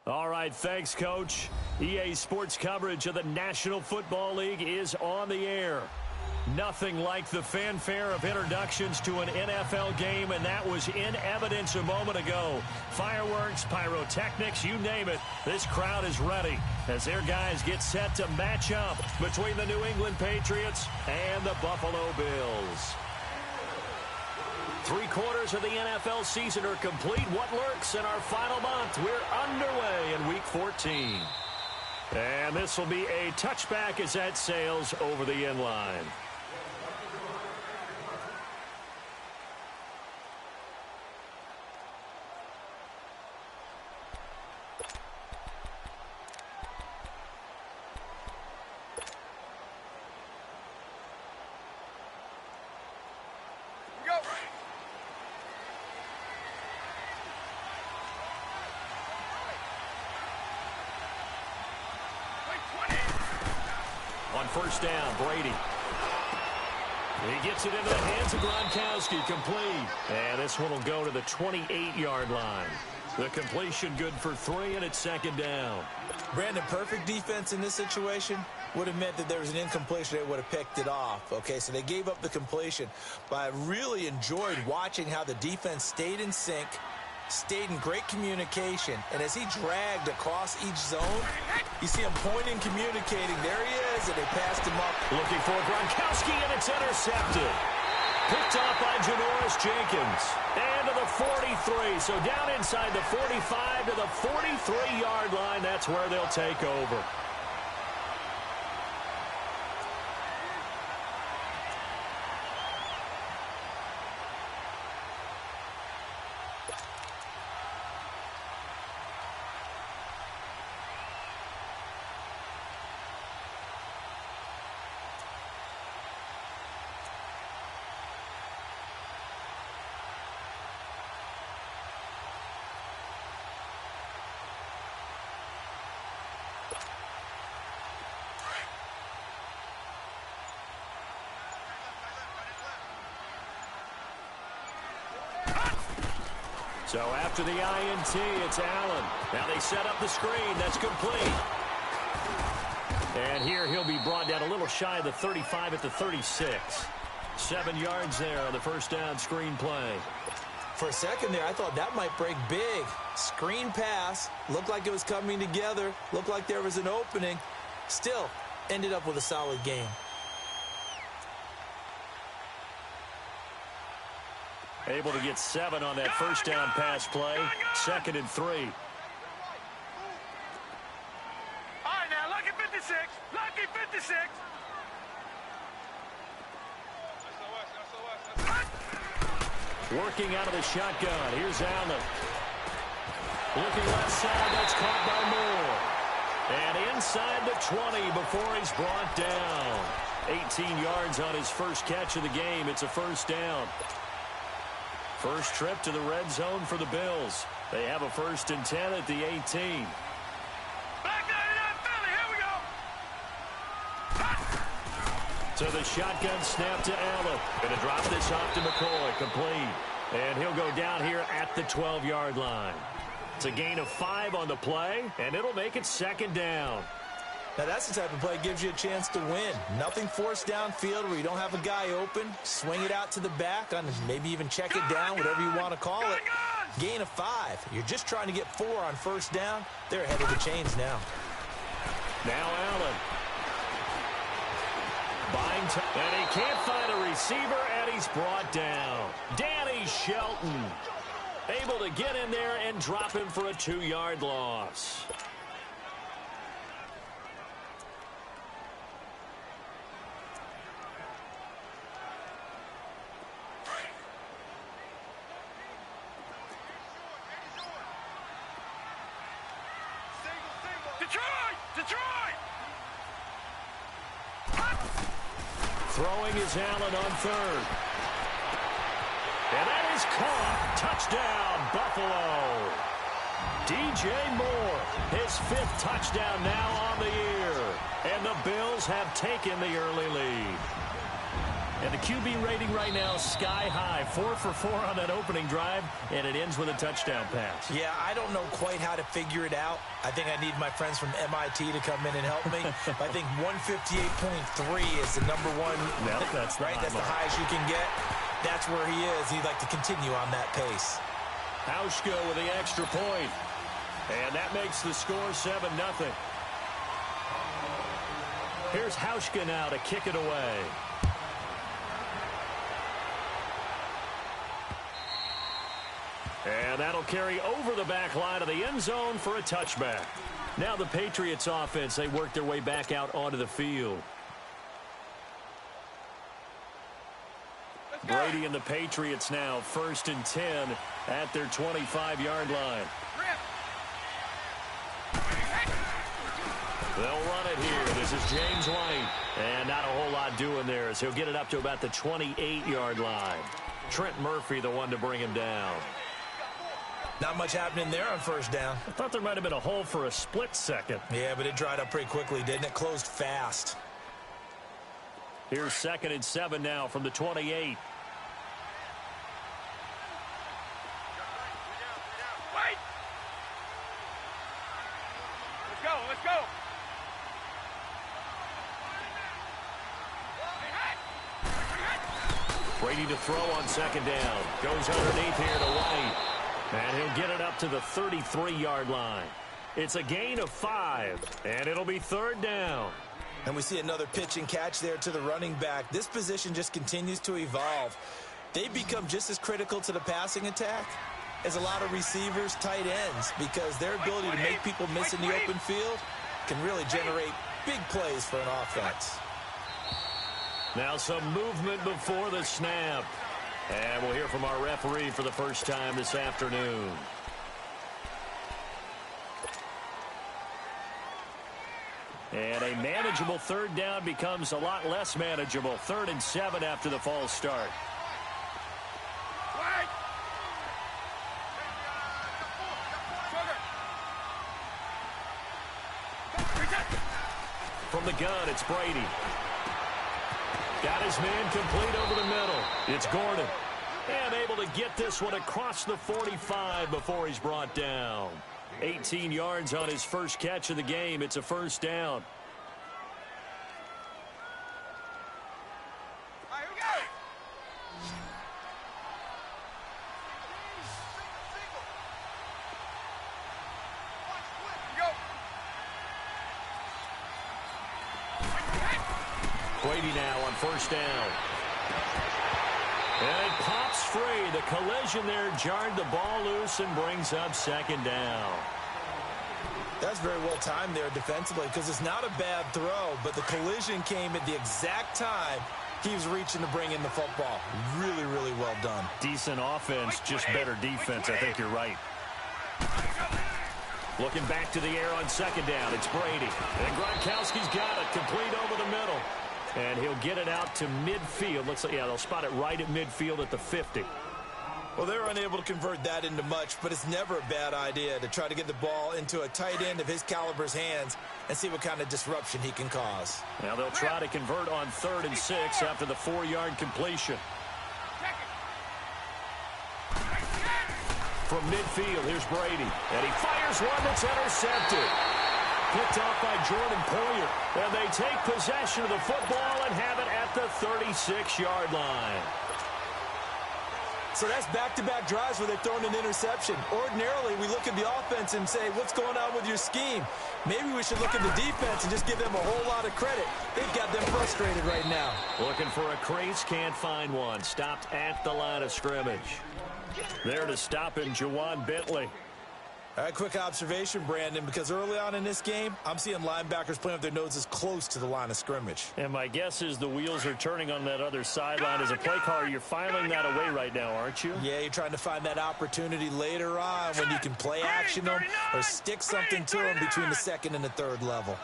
All right, thanks, Coach. EA Sports coverage of the National Football League is on the air. Nothing like the fanfare of introductions to an NFL game, and that was in evidence a moment ago. Fireworks, pyrotechnics, you name it. This crowd is ready as their guys get set to match up between the New England Patriots and the Buffalo Bills. 3/4 of the NFL season are complete. What lurks in our final month? We're underway in Week 14. And this will be a touchback as that sails over the end line. On first down, Brady. He gets it into the hands of Gronkowski, complete. And this one will go to the 28-yard line. The completion good for 3, and it's second down. Brandon, perfect defense in this situation would have meant that there was an incompletion. They would have picked it off. Okay, so they gave up the completion. But I really enjoyed watching how the defense stayed in sync, stayed in great communication, and as he dragged across each zone, you see him pointing, communicating. There he is, and they passed him up. Looking for Gronkowski, and it's intercepted. Picked off by Janoris Jenkins. And to the 43. So down inside the 45 to the 43-yard line. That's where they'll take over. So after the INT, it's Allen. Now they set up the screen. That's complete. And here he'll be brought down a little shy of the 35 at the 36. 7 yards there on the first down screen play. For a second there, I thought that might break big. Screen pass. Looked like it was coming together. Looked like there was an opening. Still, ended up with a solid game. Able to get 7 on that first down pass play. 2nd and 3. All right, now, lucky 56. Lucky 56. Working out of the shotgun. Here's Allen. Looking left side. That's caught by Moore. And inside the 20 before he's brought down. 18 yards on his first catch of the game. It's a first down. First trip to the red zone for the Bills. They have a 1st and 10 at the 18. Back 99 Philly, here we go. So the shotgun snap to Allen. Going to drop this off to McCoy, complete. And he'll go down here at the 12-yard line. It's a gain of 5 on the play, and it'll make it 2nd down. Now, that's the type of play that gives you a chance to win. Nothing forced downfield where you don't have a guy open. Swing it out to the back, on maybe even check it down, whatever you want to call it. Gain of 5. You're just trying to get 4 on first down. They're ahead of the chains now. Now Allen. Buying time, and he can't find a receiver, and he's brought down. Danny Shelton able to get in there and drop him for a 2-yard loss. Detroit! Throwing is Allen on 3rd. And that is caught. Touchdown, Buffalo. DJ Moore, his 5th touchdown now on the year. And the Bills have taken the early lead. And the QB rating right now, sky high. 4 for 4 on that opening drive, and it ends with a touchdown pass. Yeah, I don't know quite how to figure it out. I think I need my friends from MIT to come in and help me. I think 158.3 is the number one. Yep, that's the right. That's the highest you can get. That's where he is. He'd like to continue on that pace. Hauschka with the extra point. And that makes the score 7-0. Here's Hauschka now to kick it away. And that'll carry over the back line of the end zone for a touchback. Now the Patriots offense, they work their way back out onto the field. Brady and the Patriots now 1st and 10 at their 25-yard line. They'll run it here. This is James White. And not a whole lot doing there as he'll get it up to about the 28-yard line. Trent Murphy, the one to bring him down. Not much happening there on first down. I thought there might have been a hole for a split second. Yeah, but it dried up pretty quickly, didn't it? Closed fast. Here's 2nd and 7 now from the 28. Wait! Let's go, let's go! Brady to throw on 2nd down. Goes underneath here to White. And he'll get it up to the 33-yard line. It's a gain of 5, and it'll be 3rd down. And we see another pitch and catch there to the running back. This position just continues to evolve. They become just as critical to the passing attack as a lot of receivers, tight ends, because their ability to make people miss in the open field can really generate big plays for an offense. Now some movement before the snap. And we'll hear from our referee for the first time this afternoon. And a manageable 3rd down becomes a lot less manageable. 3rd and 7 after the false start. From the gun, it's Brady. Got his man complete over the middle. It's Gordon. And able to get this one across the 45 before he's brought down. 18 yards on his first catch of the game. It's a 1st down. All right, here we go! Brady now on 1st down. And it pops free. The collision there jarred the ball loose and brings up 2nd down. That's very well timed there defensively because it's not a bad throw, but the collision came at the exact time he was reaching to bring in the football. Really, really well done. Decent offense, just better defense. I think you're right. Looking back to the air on 2nd down. It's Brady. And Gronkowski's got it. Complete over the middle. And he'll get it out to midfield. Looks like, yeah, they'll spot it right at midfield at the 50. Well, they're unable to convert that into much, but it's never a bad idea to try to get the ball into a tight end of his caliber's hands and see what kind of disruption he can cause. Now they'll try to convert on 3rd and 6 after the 4-yard completion. From midfield, here's Brady. And he fires one that's intercepted. Picked off by Jordan Poyer. And they take possession of the football and have it at the 36-yard line. So that's back-to-back drives where they've thrown an interception. Ordinarily, we look at the offense and say, what's going on with your scheme? Maybe we should look at the defense and just give them a whole lot of credit. They've got them frustrated right now. Looking for a crease, can't find one. Stopped at the line of scrimmage. There to stop him, Juwan Bentley. All right, quick observation, Brandon, because early on in this game, I'm seeing linebackers playing with their noses close to the line of scrimmage. And my guess is the wheels are turning on that other sideline. As a play caller, you're filing that away right now, aren't you? Yeah, you're trying to find that opportunity later on when you can play action them or stick something to them between the 2nd and the 3rd level.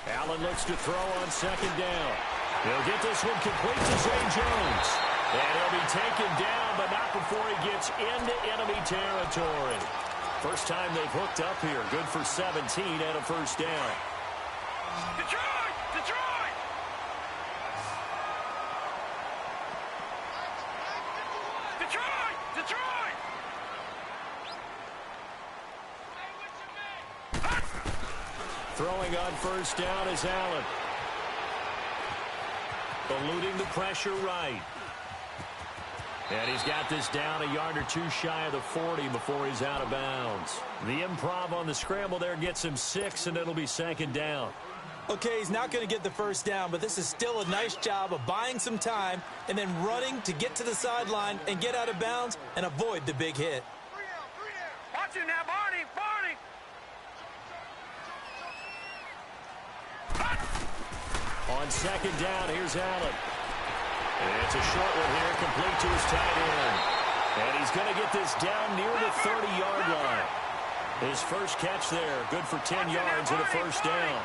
Allen looks to throw on 2nd down. He'll get this one complete to Zay Jones. And he'll be taken down, but not before he gets into enemy territory. First time they've hooked up here. Good for 17 and a first down. Detroit! Detroit! Detroit! Detroit! Throwing on first down is Allen. Eluding the pressure right. And he's got this down a yard or two shy of the 40 before he's out of bounds. The improv on the scramble there gets him 6, and it'll be second down. Okay, he's not going to get the first down, but this is still a nice job of buying some time and then running to get to the sideline and get out of bounds and avoid the big hit. Watch him now, Barney! Barney! On second down, here's Allen. And it's a short one here, complete to his tight end. And he's going to get this down near the 30-yard line. His first catch there, good for 10 yards and a first down.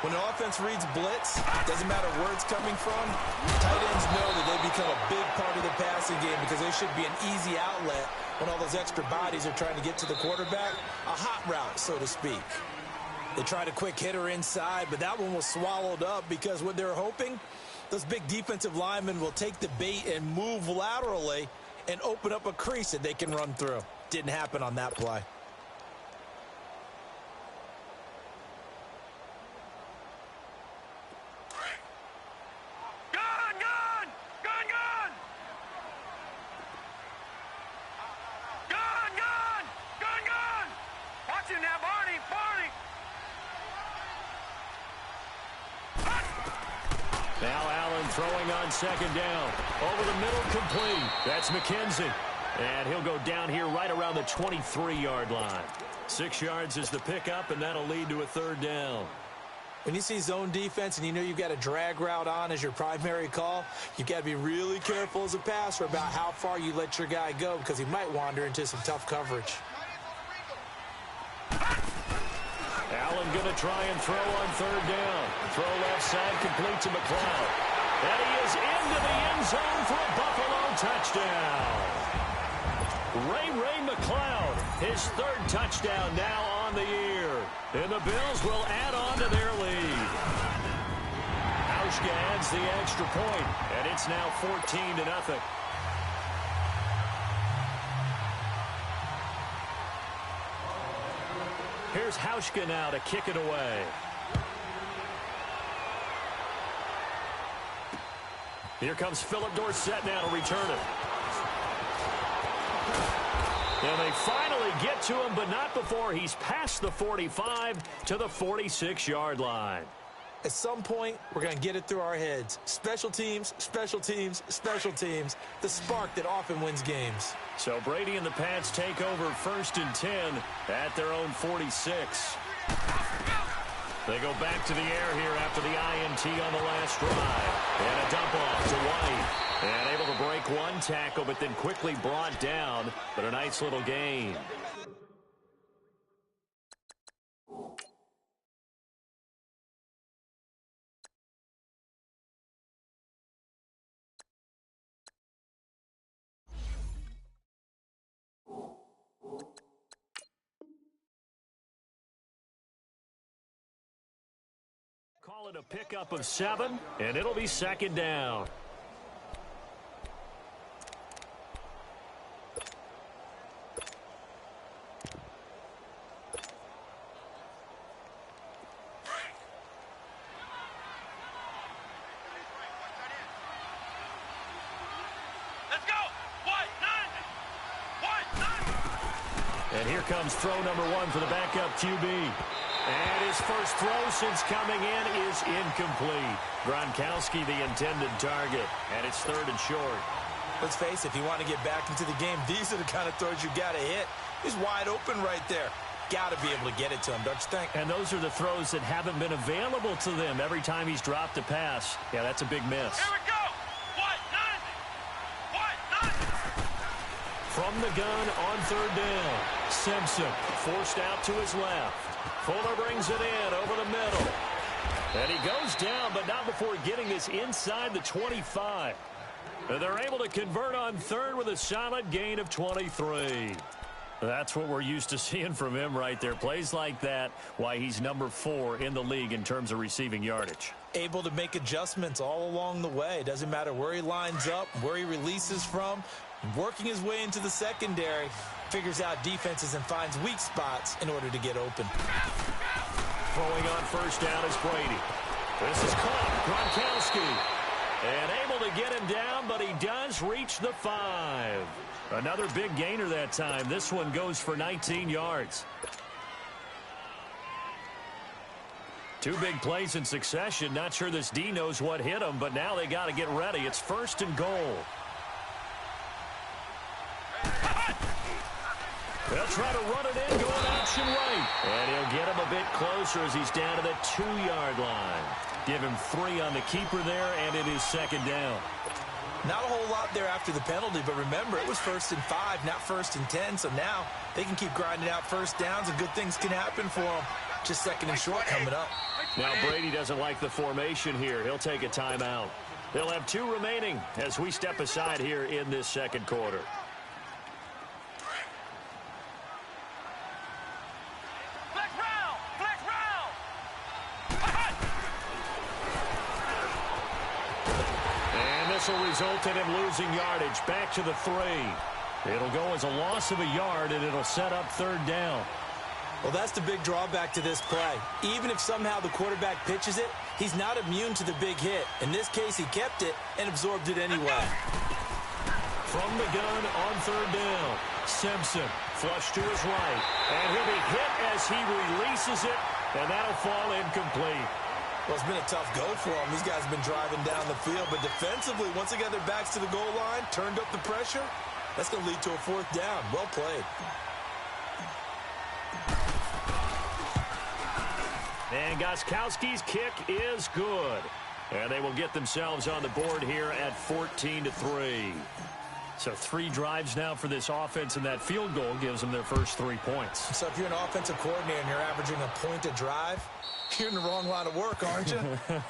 When the offense reads blitz, doesn't matter where it's coming from, tight ends know that they become a big part of the passing game because they should be an easy outlet when all those extra bodies are trying to get to the quarterback. A hot route, so to speak. They tried a quick hitter inside, but that one was swallowed up because what they're hoping, those big defensive linemen will take the bait and move laterally and open up a crease that they can run through. Didn't happen on that play. Throwing on second down. Over the middle, complete. That's McKenzie. And he'll go down here right around the 23-yard line. 6 yards is the pickup, and that'll lead to a third down. When you see zone defense and you know you've got a drag route on as your primary call, you've got to be really careful as a passer about how far you let your guy go because he might wander into some tough coverage. Allen going to try and throw on third down. Throw left side, complete to McLeod. And he is into the end zone for a Buffalo touchdown. Ray McLeod, his third touchdown now on the year. And the Bills will add on to their lead. Hauschka adds the extra point, and it's now 14-0. Here's Hauschka now to kick it away. Here comes Philip Dorsett now to return it. And they finally get to him, but not before he's past the 45 to the 46-yard line. At some point, we're going to get it through our heads. Special teams, special teams, special teams. The spark that often wins games. So Brady and the Pats take over 1st and 10 at their own 46. They go back to the air here after the INT on the last drive. And a dump off to White. And able to break one tackle, but then quickly brought down. But a nice little gain. Call it a pickup of 7, and it'll be second down. Let's go! White, 90! And here comes throw number 1 for the backup QB. And his first throw since coming in is incomplete. Gronkowski the intended target, and it's 3rd and short. Let's face it, if you want to get back into the game, these are the kind of throws you got to hit. He's wide open right there. Got to be able to get it to him, don't you think? And those are the throws that haven't been available to them every time he's dropped a pass. Yeah, that's a big miss. Here we go! White, 90! White, 90! From the gun on 3rd down. Simpson forced out to his left. Fuller brings it in over the middle. And he goes down, but not before getting this inside the 25. And they're able to convert on 3rd with a solid gain of 23. That's what we're used to seeing from him right there. Plays like that, why he's number 4 in the league in terms of receiving yardage. Able to make adjustments all along the way. Doesn't matter where he lines up, where he releases from. Working his way into the secondary, figures out defenses and finds weak spots in order to get open. Throwing on first down is Brady. This is caught. Gronkowski. And able to get him down, but he does reach the 5. Another big gainer that time. This one goes for 19 yards. 2 big plays in succession. Not sure this D knows what hit him, but now they got to get ready. It's 1st and goal. They'll try to run it in, going option right. And he'll get him a bit closer as he's down to the 2-yard line. Give him 3 on the keeper there, and it is 2nd down. Not a whole lot there after the penalty, but remember, it was 1st and 5, not 1st and 10, so now they can keep grinding out first downs, and good things can happen for them. Just 2nd and short coming up. Now Brady doesn't like the formation here. He'll take a timeout. They'll have 2 remaining as we step aside here in this 2nd quarter. This will result in him losing yardage back to the 3. It'll go as a loss of a yard, and it'll set up 3rd down. Well, that's the big drawback to this play. Even if somehow the quarterback pitches it, he's not immune to the big hit. In this case, he kept it and absorbed it anyway. From the gun on 3rd down, Simpson flush to his right, and he'll be hit as he releases it, and that'll fall incomplete. Well, it's been a tough go for them. These guys have been driving down the field, but defensively, once they got their backs to the goal line, turned up the pressure, that's going to lead to a 4th down. Well played. And Gostkowski's kick is good. And they will get themselves on the board here at 14-3. So 3 drives now for this offense, and that field goal gives them their first 3 points. So if you're an offensive coordinator and you're averaging a point a drive, you're in the wrong line of work, aren't you?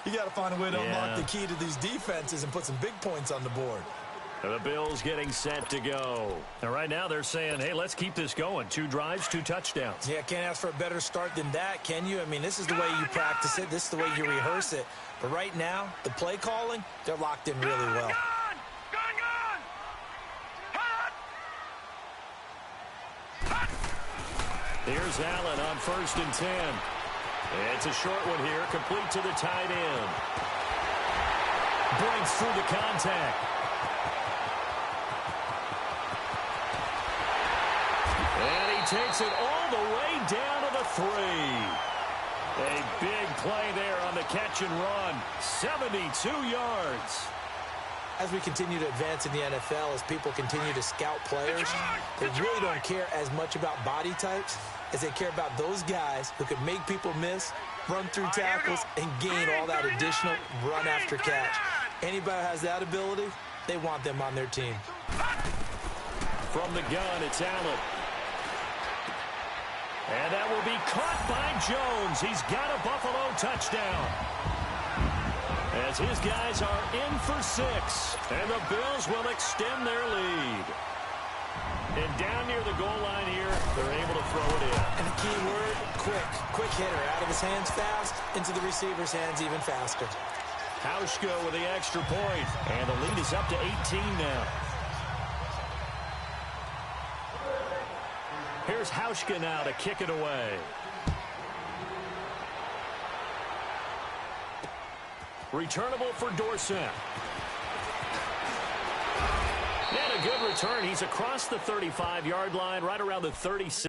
You got to find a way to unlock the key to these defenses and put some big points on the board. The Bills getting set to go. Now, right now they're saying, hey, let's keep this going. 2 drives, 2 touchdowns. Yeah, can't ask for a better start than that, can you? I mean, this is the way you practice it. This is the way you rehearse it. But right now, the play calling, they're locked in really well. Here's Allen on 1st and 10. It's a short one here, complete to the tight end. Breaks through the contact. And he takes it all the way down to the 3. A big play there on the catch and run. 72 yards. As we continue to advance in the NFL, as people continue to scout players, they really don't care as much about body types as they care about those guys who can make people miss, run through tackles, and gain all that additional run after catch. Anybody who has that ability, they want them on their team. From the gun, it's Allen. And that will be caught by Jones. He's got a Buffalo touchdown. As his guys are in for 6. And the Bills will extend their lead. And down near the goal line here, they're able to throw it in. And the key word, quick. Quick hitter. Out of his hands fast, into the receiver's hands even faster. Hauschka with the extra point. And the lead is up to 18 now. Here's Hauschka now to kick it away. Returnable for Dorsett. And a good return. He's across the 35-yard line, right around the 36.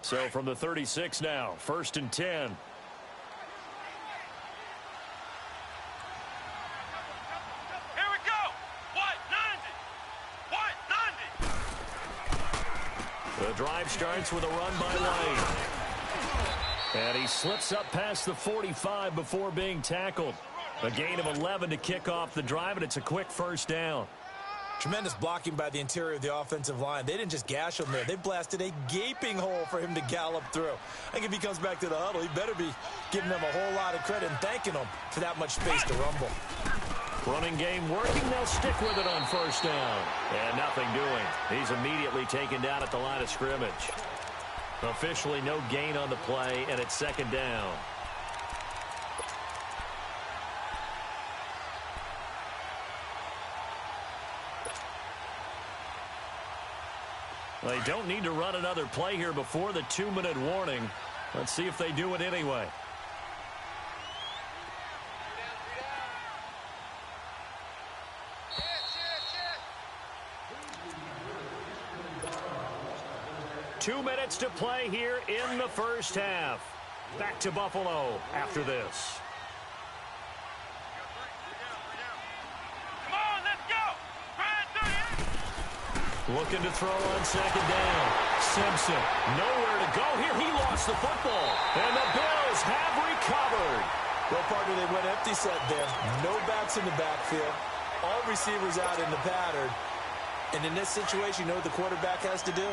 So from the 36 now, 1st and 10. Here we go. White 90. White 90. The drive starts with a run by White. And he slips up past the 45 before being tackled. A gain of 11 to kick off the drive, and it's a quick first down. Tremendous blocking by the interior of the offensive line. They didn't just gash him there. They blasted a gaping hole for him to gallop through. I think if he comes back to the huddle, he better be giving them a whole lot of credit and thanking them for that much space to rumble. Running game working. They'll stick with it on first down. And nothing doing. He's immediately taken down at the line of scrimmage. Officially no gain on the play, and it's second down. They don't need to run another play here before the 2-minute warning. Let's see if they do it anyway. Two minutes to play here in the first half. Back to Buffalo after this. Looking to throw on second down. Simpson, nowhere to go here. He lost the football. And the Bills have recovered. Well, partner, they went empty set there. No backs in the backfield. All receivers out in the pattern. And in this situation, you know what the quarterback has to do?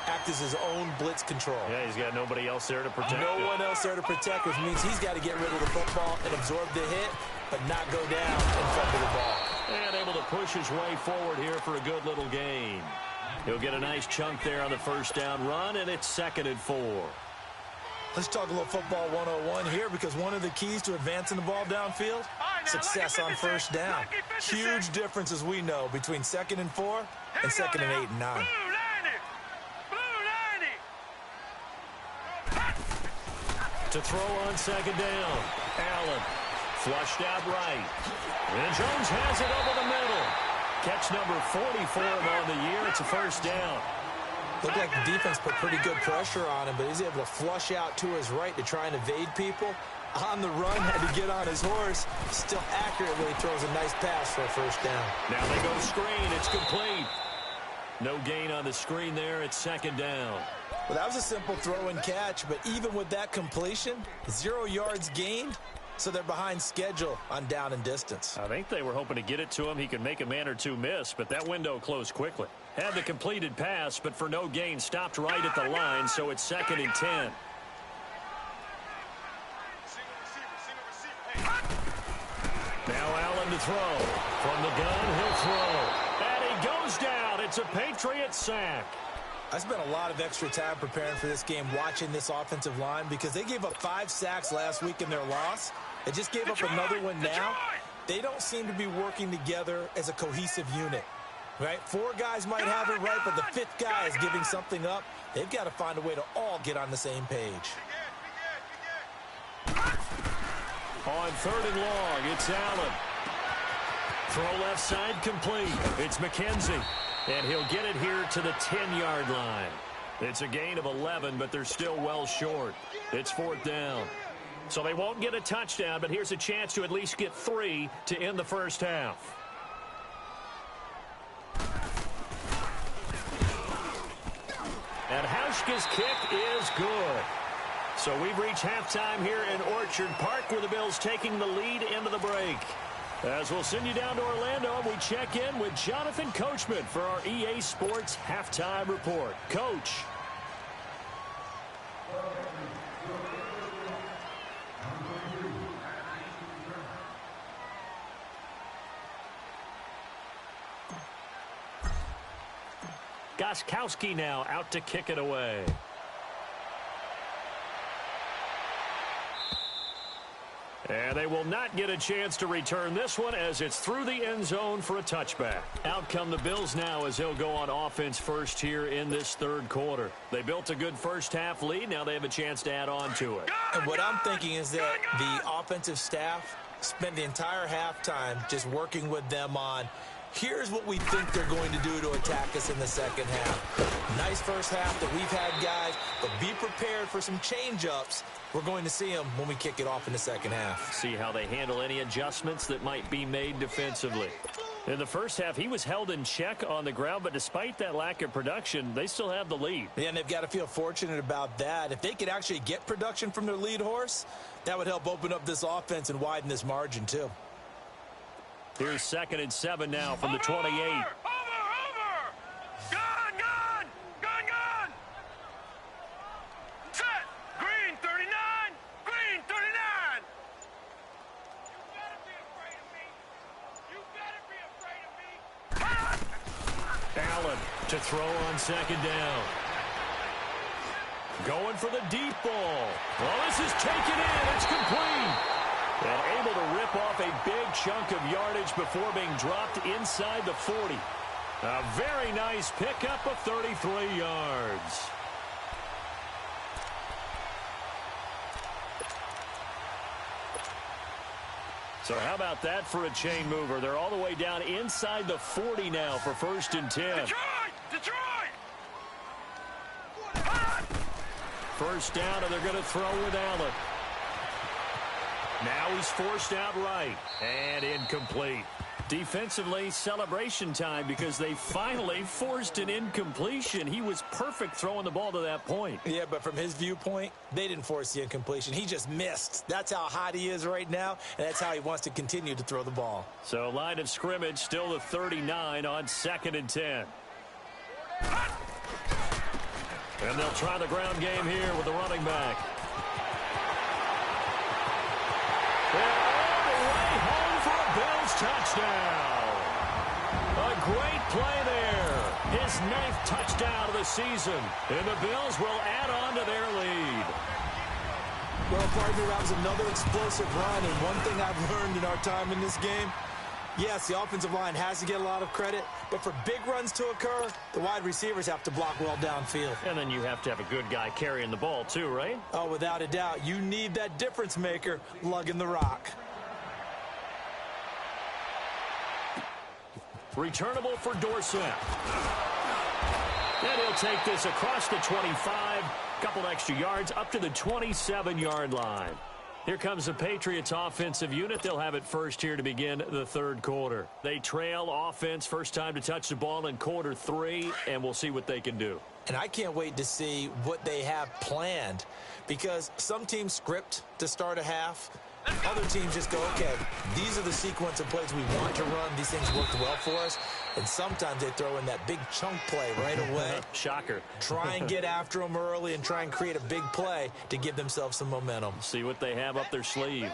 Act as his own blitz control. Yeah, he's got nobody else there to protect. No one else there to protect, which means he's got to get rid of the football and absorb the hit, but not go down and fumble the ball. And able to push his way forward here for a good little gain. He'll get a nice chunk there on the first down run, and it's 2nd and 4. Let's talk a little football 101 here, because one of the keys to advancing the ball downfield, success on first down. Huge difference, as we know, between 2nd and 4 and 2nd and 8 and 9. To throw on second down. Allen flushed out right. And Jones has it over the middle. Catch number 40 for him on the year. It's a first down. Looked like the defense put pretty good pressure on him, but he's able to flush out to his right to try and evade people. On the run, had to get on his horse. Still accurately throws a nice pass for a first down. Now they go screen. It's complete. No gain on the screen there. It's second down. Well, that was a simple throw and catch, but even with that completion, 0 yards gained, so they're behind schedule on down and distance. I think they were hoping to get it to him. He could make a man or two miss, but that window closed quickly. Had the completed pass, but for no gain, stopped right at the line, so it's 2nd and 10. Now Allen to throw. From the gun, he'll throw. And he goes down. It's a Patriot sack. I spent a lot of extra time preparing for this game, watching this offensive line, because they gave up 5 sacks last week in their loss. They just gave up another one now. They don't seem to be working together as a cohesive unit, right? 4 guys might have it right, but the 5th guy is giving something up. They've got to find a way to all get on the same page. On 3rd and long, it's Allen. Throw left side complete. It's McKenzie. And he'll get it here to the 10-yard line. It's a gain of 11, but they're still well short. It's 4th down. So they won't get a touchdown, but here's a chance to at least get 3 to end the first half. And Hauschka's kick is good. So we've reached halftime here in Orchard Park, where the Bills taking the lead into the break. As we'll send you down to Orlando, and we check in with Jonathan Coachman for our EA Sports Halftime Report. Coach. Gostkowski now out to kick it away. And they will not get a chance to return this one, as it's through the end zone for a touchback. Out come the Bills now, as they'll go on offense first here in this 3rd quarter. They built a good first half lead. Now they have a chance to add on to it. And what I'm thinking is that the offensive staff spent the entire halftime just working with them on, here's what we think they're going to do to attack us in the second half. Nice first half that we've had, guys, but be prepared for some change-ups. We're going to see them when we kick it off in the second half. See how they handle any adjustments that might be made defensively. In the first half, he was held in check on the ground, but despite that lack of production, they still have the lead. Yeah, and they've got to feel fortunate about that. If they could actually get production from their lead horse, that would help open up this offense and widen this margin, too. Here's 2nd and 7 now from the 28. Over! Gun! Set! Green 39! Green 39! You better be afraid of me! Allen to throw on 2nd down. Going for the deep ball. Well, this is taken in. It's complete. And able to rip off a big chunk of yardage before being dropped inside the 40. A very nice pickup of 33 yards. So how about that for a chain mover? They're all the way down inside the 40 now for 1st and 10. Detroit! 1st down, and they're going to throw with Allen. Now he's forced out right and incomplete. Defensively, celebration time because they finally forced an incompletion. He was perfect throwing the ball to that point. Yeah, but from his viewpoint, they didn't force the incompletion. He just missed. That's how hot he is right now, and that's how he wants to continue to throw the ball. So line of scrimmage still the 39 on 2nd and 10. And they'll try the ground game here with the running back. They're all the way home for a Bills touchdown. A great play there. His 9th touchdown of the season. And the Bills will add on to their lead. Well, partner, that was another explosive run, and one thing I've learned in our time in this game, yes, the offensive line has to get a lot of credit, but for big runs to occur, the wide receivers have to block well downfield. And then you have to have a good guy carrying the ball too, right? Oh, without a doubt. You need that difference maker lugging the rock. Returnable for Dorsett. And he'll take this across the 25. Couple extra yards up to the 27-yard line. Here comes the Patriots offensive unit. They'll have it first here to begin the 3rd quarter. They trail offense first time to touch the ball in quarter 3, and we'll see what they can do. And I can't wait to see what they have planned, because some teams script to start a half. Other teams just go, okay, these are the sequence of plays we want to run. These things worked well for us. And sometimes they throw in that big chunk play right away. Shocker. Try and get after them early and try and create a big play to give themselves some momentum. See what they have up their sleeve.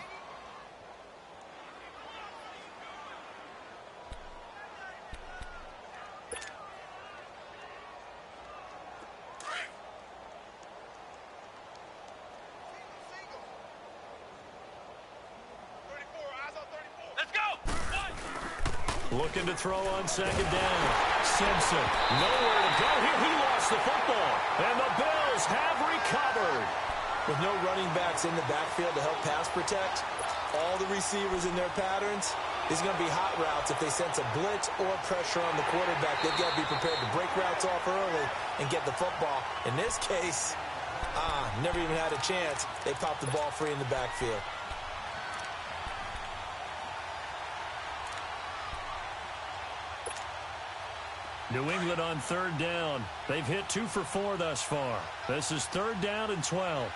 Looking to throw on 2nd down. Simpson, nowhere to go here. He lost the football. And the Bills have recovered. With no running backs in the backfield to help pass protect, all the receivers in their patterns, there's going to be hot routes. If they sense a blitz or pressure on the quarterback, they've got to be prepared to break routes off early and get the football. In this case, never even had a chance. They popped the ball free in the backfield. New England on 3rd down. They've hit 2 for 4 thus far. This is 3rd down and 12.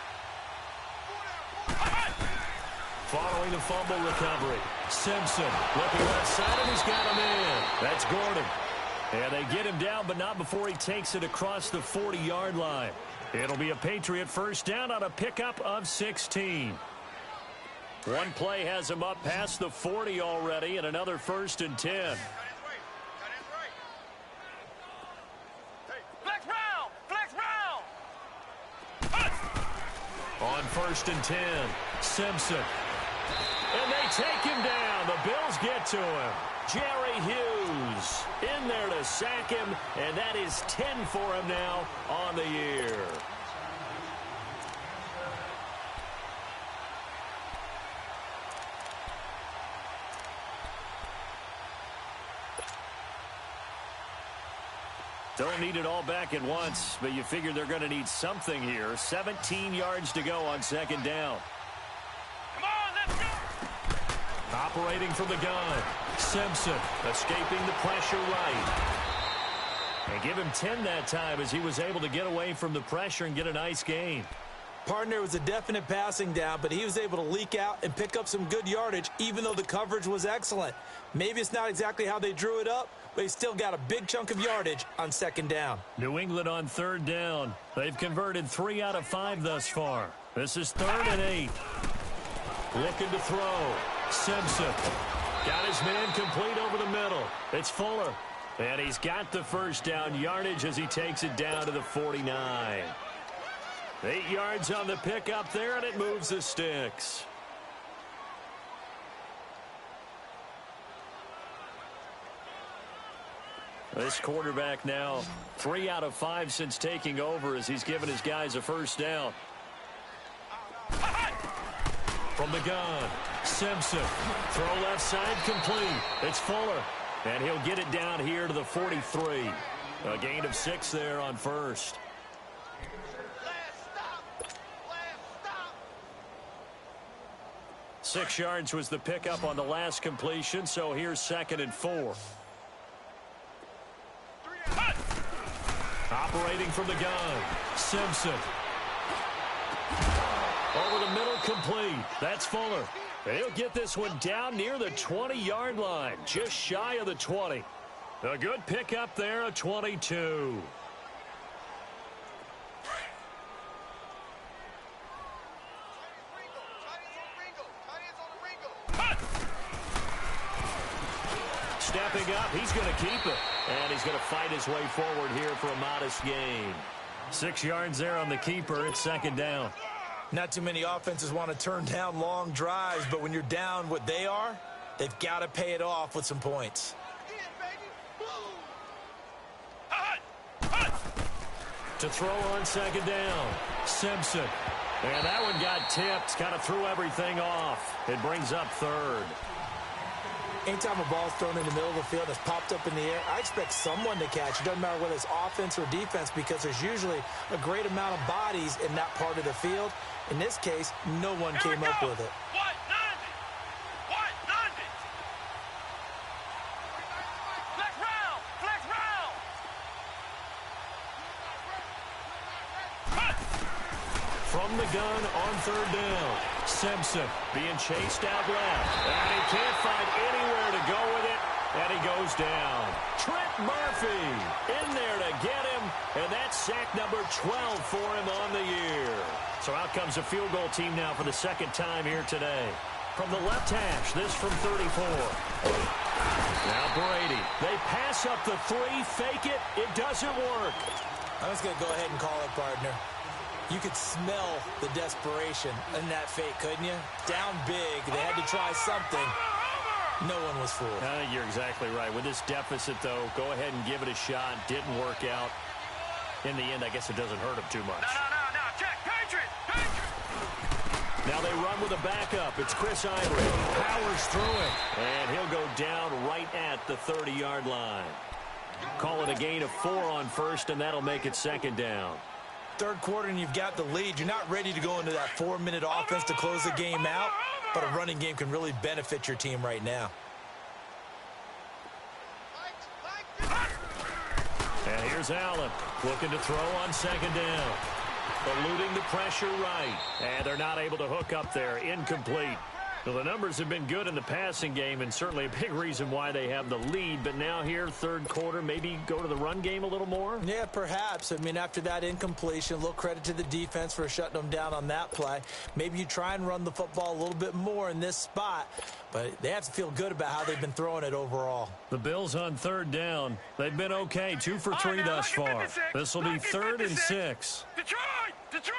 Following the fumble recovery. Simpson looking left side, and he's got him in. That's Gordon. And they get him down, but not before he takes it across the 40-yard line. It'll be a Patriot 1st down on a pickup of 16. One play has him up past the 40 already, and another 1st and 10. On 1st and 10, Simpson. And they take him down. The Bills get to him. Jerry Hughes in there to sack him, and that is 10 for him now on the year. Don't need it all back at once, but you figure they're going to need something here. 17 yards to go on 2nd down. Come on, let's go! Operating from the gun. Simpson escaping the pressure right. And give him 10 that time as he was able to get away from the pressure and get a nice gain. Partner, was a definite passing down, but he was able to leak out and pick up some good yardage, even though the coverage was excellent. Maybe it's not exactly how they drew it up, but he still got a big chunk of yardage on second down. New England on third down. They've converted 3 out of 5 thus far. This is 3rd and 8. Looking to throw. Simpson got his man complete over the middle. It's Fuller. And he's got the first down yardage as he takes it down to the 49. 8 yards on the pickup there, and it moves the sticks. This quarterback now 3 out of 5 since taking over as he's given his guys a first down. From the gun, Simpson. Throw left side complete. It's Fuller. And he'll get it down here to the 43. A gain of 6 there on first. Last stop. 6 yards was the pickup on the last completion, so here's 2nd and 4. Operating from the gun, Simpson. Over the middle, complete. That's Fuller. He'll get this one down near the 20-yard line, just shy of the 20. A good pickup there, a 22. Stepping up, he's going to keep it. And he's going to fight his way forward here for a modest gain. 6 yards there on the keeper. It's 2nd down. Not too many offenses want to turn down long drives, but when you're down what they are, they've got to pay it off with some points. To throw on 2nd down, Simpson. And that one got tipped, kind of threw everything off. It brings up 3rd. Anytime a ball's thrown in the middle of the field that's popped up in the air, I expect someone to catch. It doesn't matter whether it's offense or defense because there's usually a great amount of bodies in that part of the field. In this case, no one came up with it. From the gun on 3rd down, Simpson being chased out left. And he can't find anywhere to go with it, and he goes down. Trent Murphy in there to get him, and that's sack number 12 for him on the year. So out comes a field goal team now for the 2nd time here today. From the left hash, this from 34. Now Brady. They pass up the 3, fake it. It doesn't work. I'm just going to go ahead and call it, partner. You could smell the desperation in that fake, couldn't you? Down big. They had to try something. No one was fooled. I think you're exactly right. With this deficit, though, go ahead and give it a shot. Didn't work out. In the end, I guess it doesn't hurt him too much. No. Check. Patriot. Now they run with a backup. It's Chris Ivory. Powers through it. And he'll go down right at the 30-yard line. Call it a gain of 4 on first, and that'll make it 2nd down. 3rd quarter and you've got the lead. You're not ready to go into that 4-minute offense to close the game out, but a running game can really benefit your team right now. And here's Allen looking to throw on 2nd down. Eluding the pressure right. And they're not able to hook up there. Incomplete. Well, the numbers have been good in the passing game and certainly a big reason why they have the lead. But now here, 3rd quarter, maybe go to the run game a little more? Yeah, perhaps. I mean, after that incompletion, a little credit to the defense for shutting them down on that play. Maybe you try and run the football a little bit more in this spot. But they have to feel good about how they've been throwing it overall. The Bills on 3rd down. They've been okay, 2 for 3 thus far. This will be 3rd and 6. Detroit!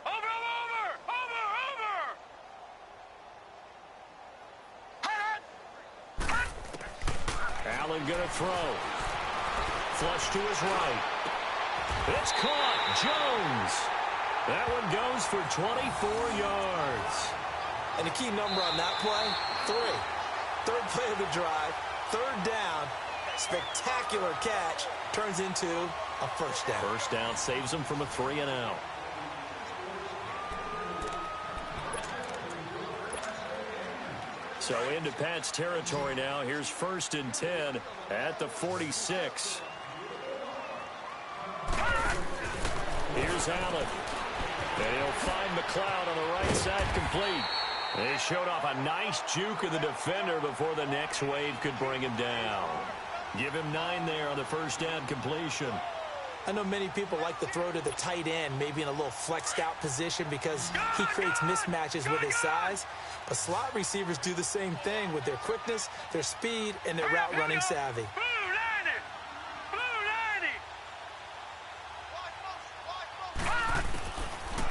Over! Allen gonna throw. Flush to his right. It's caught. Jones. That one goes for 24 yards. And the key number on that play, 3. 3rd play of the drive, 3rd down. Spectacular catch turns into a first down. First down saves them from a 3-and-out. So into Pat's territory now. Here's 1st and 10 at the 46. Here's Allen. And he'll find McLeod on the right side, complete. They showed off a nice juke of the defender before the next wave could bring him down. Give him 9 there on the first down completion. I know many people like to throw to the tight end, maybe in a little flexed out position because he creates mismatches with his size. But slot receivers do the same thing with their quickness, their speed, and their route running savvy.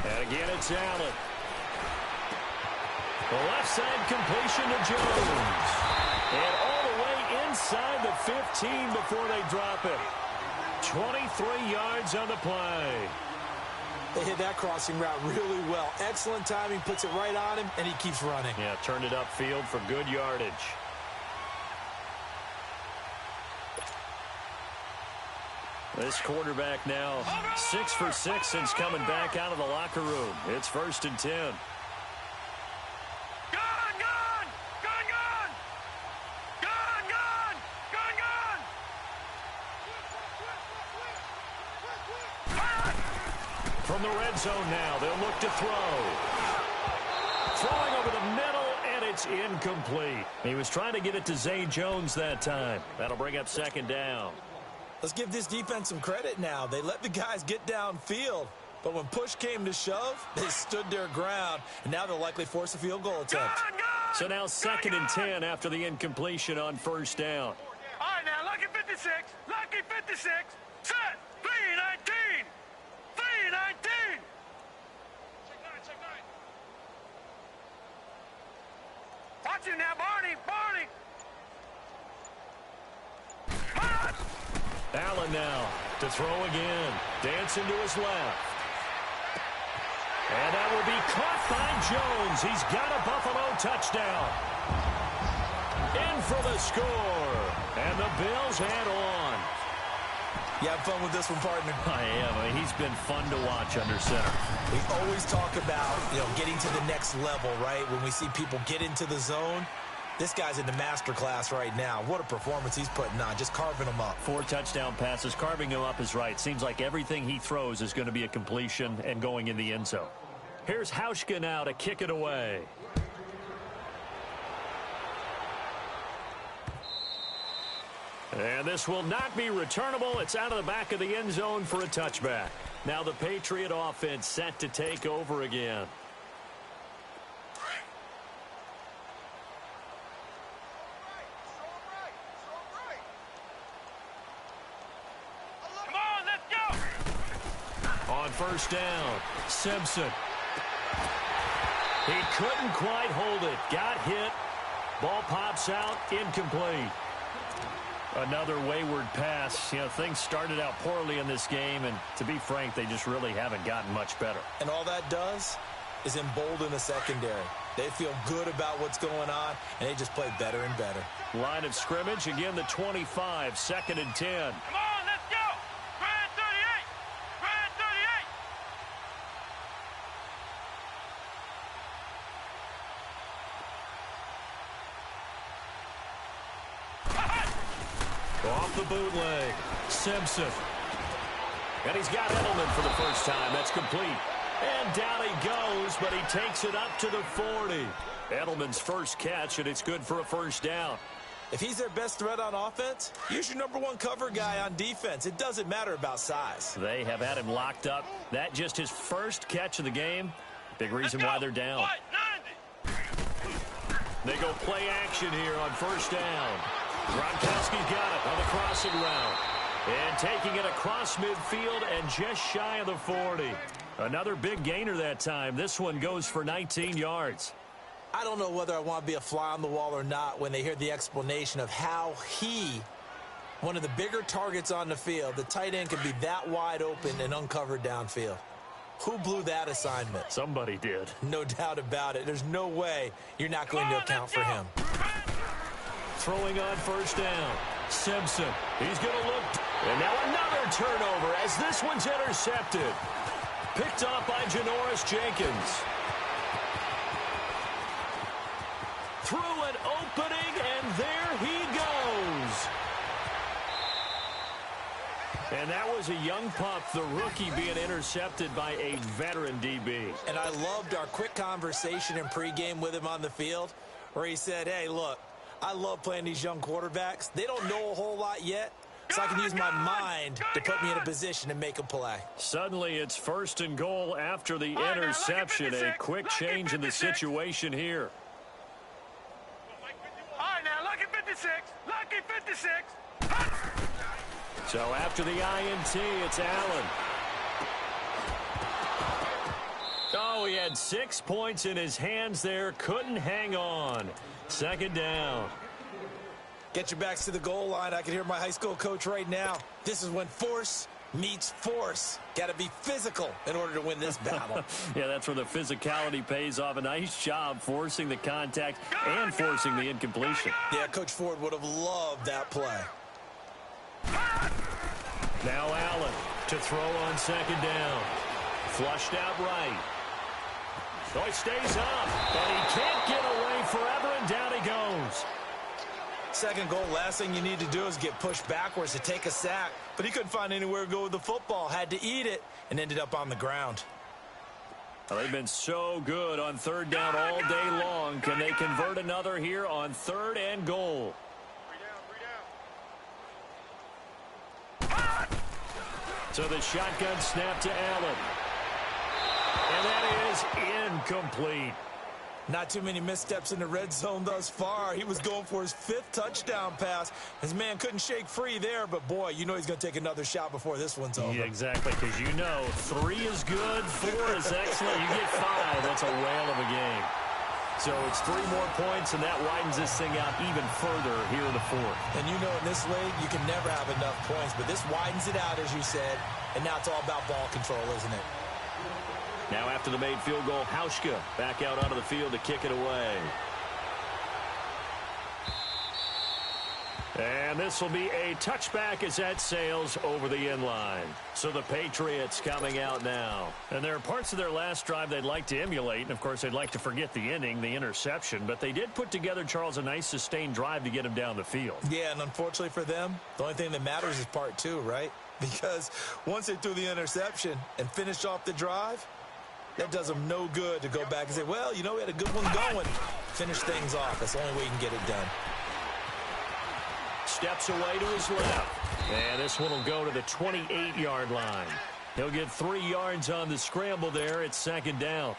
And again, it's Allen. The left side completion to Jones. And all the way inside the 15 before they drop it. 23 yards on the play. They hit that crossing route really well. Excellent timing, puts it right on him, and he keeps running. Yeah, turned it upfield for good yardage. This quarterback now 6 for 6 since coming back out of the locker room. It's 1st and 10. From the red zone now, they'll look to throw. Throwing over the middle, and it's incomplete. He was trying to get it to Zay Jones that time. That'll bring up 2nd down. Let's give this defense some credit now. They let the guys get downfield. But when push came to shove, they stood their ground. And now they'll likely force a field goal attempt. So now 2nd and 10 after the incompletion on 1st down. All right, now, lucky 56. Lucky 56. Set. 3-19. 3-19. Check 9. Watch him now, Barney. Barney. Allen now to throw again. Dancing to his left. And that will be caught by Jones. He's got a Buffalo touchdown. In for the score. And the Bills head on. You have fun with this one, partner? I am. He's been fun to watch under center. We always talk about, getting to the next level, right? When we see people get into the zone. This guy's in the master class right now. What a performance he's putting on, just carving them up. 4 touchdown passes. Carving him up is right. Seems like everything he throws is going to be a completion and going in the end zone. Here's Hauschka now to kick it away. And this will not be returnable. It's out of the back of the end zone for a touchback. Now the Patriot offense set to take over again. On 1st down, Simpson. He couldn't quite hold it. Got hit. Ball pops out. Incomplete. Another wayward pass. Things started out poorly in this game, and to be frank, they just really haven't gotten much better. And all that does is embolden the secondary. They feel good about what's going on, and they just play better and better. Line of scrimmage, again the 25, 2nd and 10. Come on, let's go. Grand 38. Grand 38. Off the bootleg, Simpson. And he's got Edelman for the first time. That's complete. And down he goes, but he takes it up to the 40. Edelman's first catch, and it's good for a 1st down. If he's their best threat on offense, use your #1 cover guy on defense. It doesn't matter about size. They have had him locked up. That just his first catch of the game. Big reason why they're down. They go play action here on 1st down. Gronkowski's got it on the crossing route. And taking it across midfield and just shy of the 40. Another big gainer that time. This one goes for 19 yards. I don't know whether I want to be a fly on the wall or not when they hear the explanation of how one of the bigger targets on the field, the tight end, can be that wide open and uncovered downfield. Who blew that assignment? Somebody did. No doubt about it. There's no way you're not going to account for him. Throwing on 1st down. Simpson. He's going to look. And now another turnover as this one's intercepted. Picked off by Janoris Jenkins. Through and And that was a young pup, the rookie, being intercepted by a veteran DB. And I loved our quick conversation in pregame with him on the field where he said, hey, look, I love playing these young quarterbacks. They don't know a whole lot yet, so I can use my mind to put me in a position to make a play. Suddenly, it's 1st and goal after the interception. A quick change in the situation here. All right, now, lucky 56. Lucky 56. So after the INT, it's Allen. Oh, he had 6 points in his hands there. Couldn't hang on. 2nd down. Get your backs to the goal line. I can hear my high school coach right now. This is when force meets force. Got to be physical in order to win this battle. Yeah, that's where the physicality pays off. A nice job forcing the contact and forcing the incompletion. Yeah, Coach Ford would have loved that play. Now Allen to throw on 2nd down. Flushed out right. So he stays up, but he can't get away forever, and down he goes. 2nd goal, last thing you need to do is get pushed backwards to take a sack. But he couldn't find anywhere to go with the football. Had to eat it and ended up on the ground. Well, they've been so good on 3rd down all day long. Can they convert another here on 3rd and goal? So the shotgun snap to Allen. And that is incomplete. Not too many missteps in the red zone thus far. He was going for his 5th touchdown pass. His man couldn't shake free there, but boy, you know he's going to take another shot before this one's over. Yeah, exactly, because you know 3 is good, 4 is excellent. You get 5, that's a whale of a game. So it's 3 more points, and that widens this thing out even further here in the 4th. And you know in this league, you can never have enough points, but this widens it out, as you said, and now it's all about ball control, isn't it? Now after the made field goal, Hauschka back out onto the field to kick it away. And this will be a touchback as that sails over the end line. So the Patriots coming out now. And there are parts of their last drive they'd like to emulate. And, of course, they'd like to forget the ending, the interception. But they did put together, Charles, a nice sustained drive to get him down the field. Yeah, and unfortunately for them, the only thing that matters is part 2, right? Because once they threw the interception and finished off the drive, that does them no good to go back and say, well, you know, we had a good one going. Finish things off. That's the only way you can get it done. Steps away to his left. And this one will go to the 28-yard line. He'll get 3 yards on the scramble there. It's 2nd down.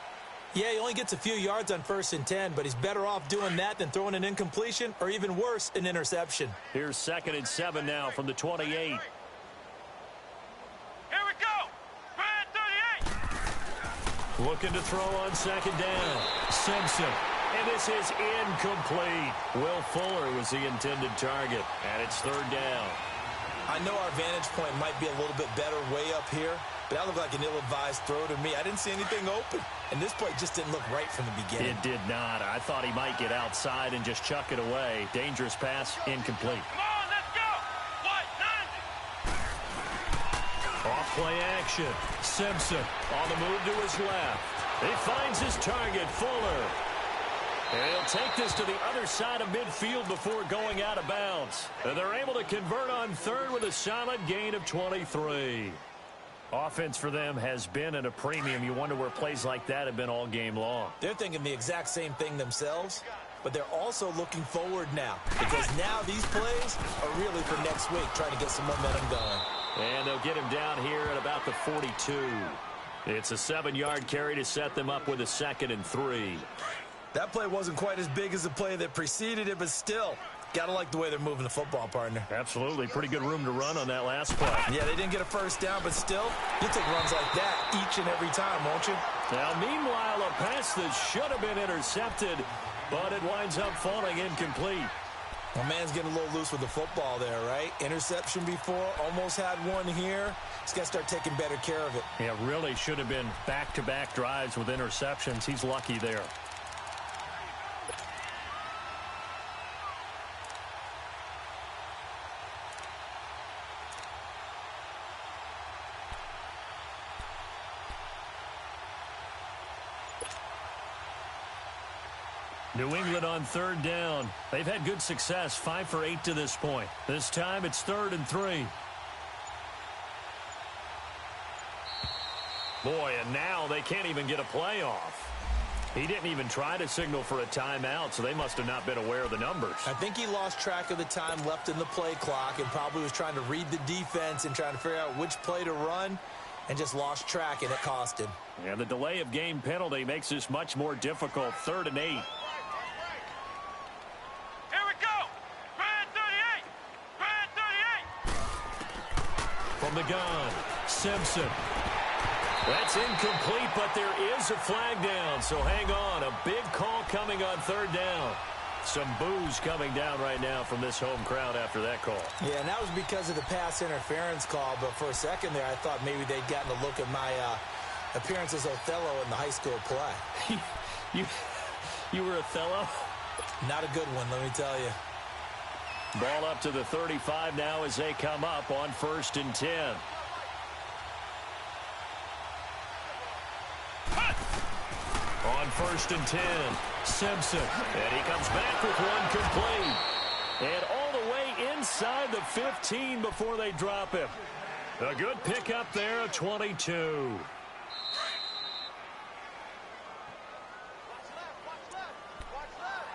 Yeah, he only gets a few yards on 1st and 10, but he's better off doing that than throwing an incompletion or even worse, an interception. Here's 2nd and 7 now from the 28. Here we go. Brad 38. Looking to throw on 2nd down. Simpson. And this is incomplete. Will Fuller was the intended target. And it's 3rd down. I know our vantage point might be a little bit better way up here, but that looked like an ill-advised throw to me. I didn't see anything open. And this play just didn't look right from the beginning. It did not. I thought he might get outside and just chuck it away. Dangerous pass, incomplete. Come on, let's go. White 90. Off play action. Simpson on the move to his left. He finds his target, Fuller. And he'll take this to the other side of midfield before going out of bounds. And they're able to convert on 3rd with a solid gain of 23. Offense for them has been at a premium. You wonder where plays like that have been all game long. They're thinking the exact same thing themselves, but they're also looking forward now because now these plays are really for next week, trying to get some momentum going. And they'll get him down here at about the 42. It's a 7-yard carry to set them up with a 2nd and 3. That play wasn't quite as big as the play that preceded it, but still, got to like the way they're moving the football, partner. Absolutely. Pretty good room to run on that last play. Yeah, they didn't get a 1st down, but still, you'll take runs like that each and every time, won't you? Now, meanwhile, a pass that should have been intercepted, but it winds up falling incomplete. My man's getting a little loose with the football there, right? Interception before, almost had one here. He's got to start taking better care of it. Yeah, really should have been back-to-back drives with interceptions. He's lucky there. New England on 3rd down. They've had good success, 5 for 8 to this point. This time it's 3rd and 3. Boy, and now they can't even get a play off. He didn't even try to signal for a timeout, so they must have not been aware of the numbers. I think he lost track of the time left in the play clock and probably was trying to read the defense and trying to figure out which play to run and just lost track, and it cost him. And the delay of game penalty makes this much more difficult. 3rd and 8. Here we go. Grand 38. Grand 38. From the gun, Simpson. That's incomplete, but there is a flag down, so hang on. A big call coming on 3rd down. Some boos coming down right now from this home crowd after that call. Yeah, and that was because of the pass interference call, but for a second there, I thought maybe they'd gotten a look at my appearance as Othello in the high school play. You were Othello? Not a good one, let me tell you. Ball up to the 35 now as they come up on 1st and 10. On 1st and 10, Simpson. And he comes back with one complete. And all the way inside the 15 before they drop him. A good pickup there, a 22.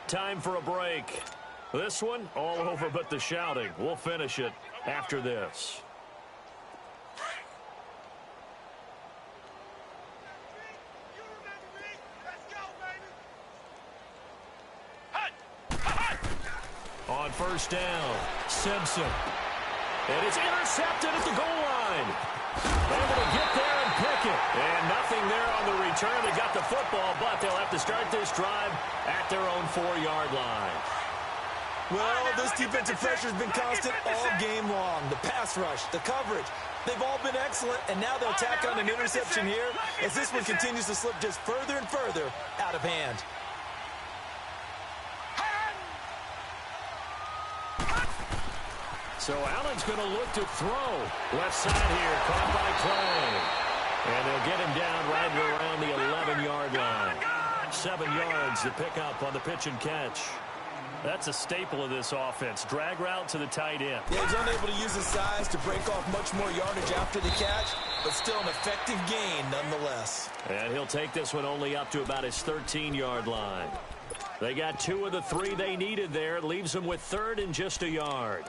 Time for a break. This one, all over but the shouting. We'll finish it after this. On 1st down, Simpson. And it's intercepted at the goal line. Able to get there and pick it. And nothing there on the return. They got the football, but they'll have to start this drive at their own 4-yard line. Well, this defensive pressure has been constant all game long. The pass rush, the coverage, they've all been excellent, and now they'll tack on an interception here as this one continues to slip just further and further out of hand. So Allen's going to look to throw. Left side here, caught by Clay. And they'll get him down right around the 11-yard line. 7 yards to pick up on the pitch and catch. That's a staple of this offense. Drag route to the tight end. Yeah, he's unable to use his size to break off much more yardage after the catch, but still an effective gain nonetheless. And he'll take this one only up to about his 13-yard line. They got 2 of the 3 they needed there. It leaves them with 3rd and just a yard.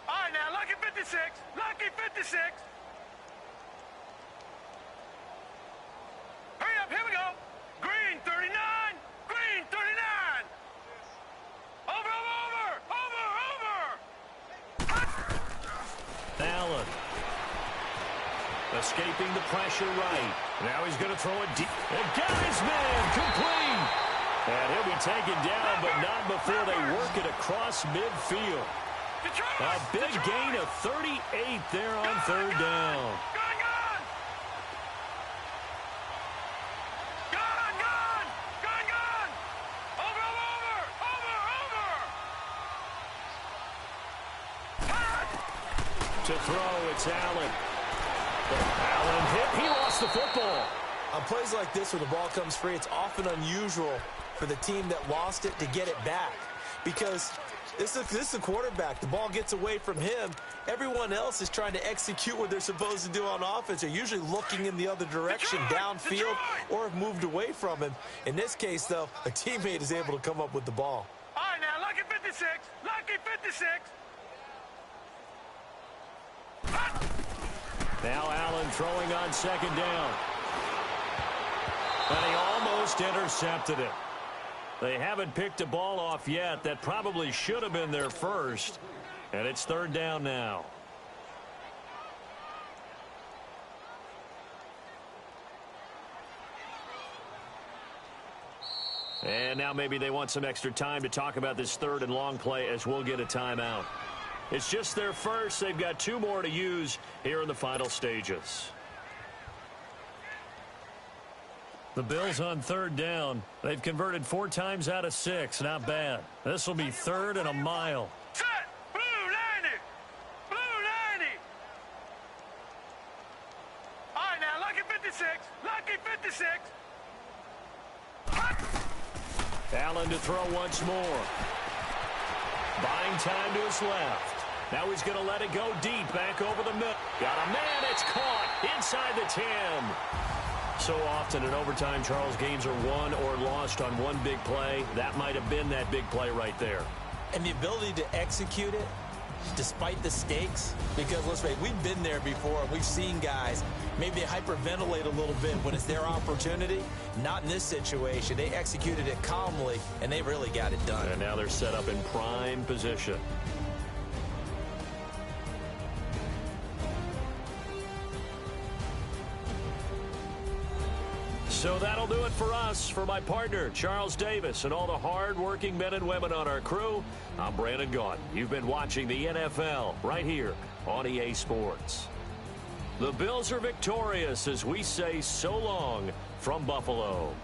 All right, now, lucky 56. Lucky 56. Hurry up, here we go. Green 39. Green 39. Over, over, over, over. Allen. Escaping the pressure right. Now he's going to throw it deep. And got his man complete. And he'll be taken down, but not before they work it across midfield. A big gain of 38 there on 3rd down. To throw, it's Allen. Allen hit. He lost the football. On plays like this where the ball comes free, it's often unusual for the team that lost it to get it back. Because this is the quarterback. The ball gets away from him. Everyone else is trying to execute what they're supposed to do on offense. They're usually looking in the other direction, downfield, or have moved away from him. In this case, though, a teammate is able to come up with the ball. All right, now, lucky 56. Lucky 56. Now Allen throwing on 2nd down. And he almost intercepted it. They haven't picked a ball off yet. That probably should have been their first. And it's 3rd down now. And now maybe they want some extra time to talk about this 3rd and long play as we'll get a timeout. It's just their first. They've got 2 more to use here in the final stages. The Bills on 3rd down. They've converted 4 times out of 6. Not bad. This will be 3rd and a mile. Set. Blue 90. Blue 90. All right, now, lucky 56. Lucky 56. Allen to throw once more. Buying time to his left. Now he's going to let it go deep, back over the middle. Got a man, it's caught inside the 10. So often in overtime, Charles, games are won or lost on one big play. That might have been that big play right there. And the ability to execute it despite the stakes, because let's face it, we've been there before. We've seen guys, maybe they hyperventilate a little bit when it's their opportunity. Not in this situation. They executed it calmly, and they really got it done. And now they're set up in prime position. So that'll do it for us. For my partner, Charles Davis, and all the hard-working men and women on our crew, I'm Brandon Gaudin. You've been watching the NFL right here on EA Sports. The Bills are victorious as we say so long from Buffalo.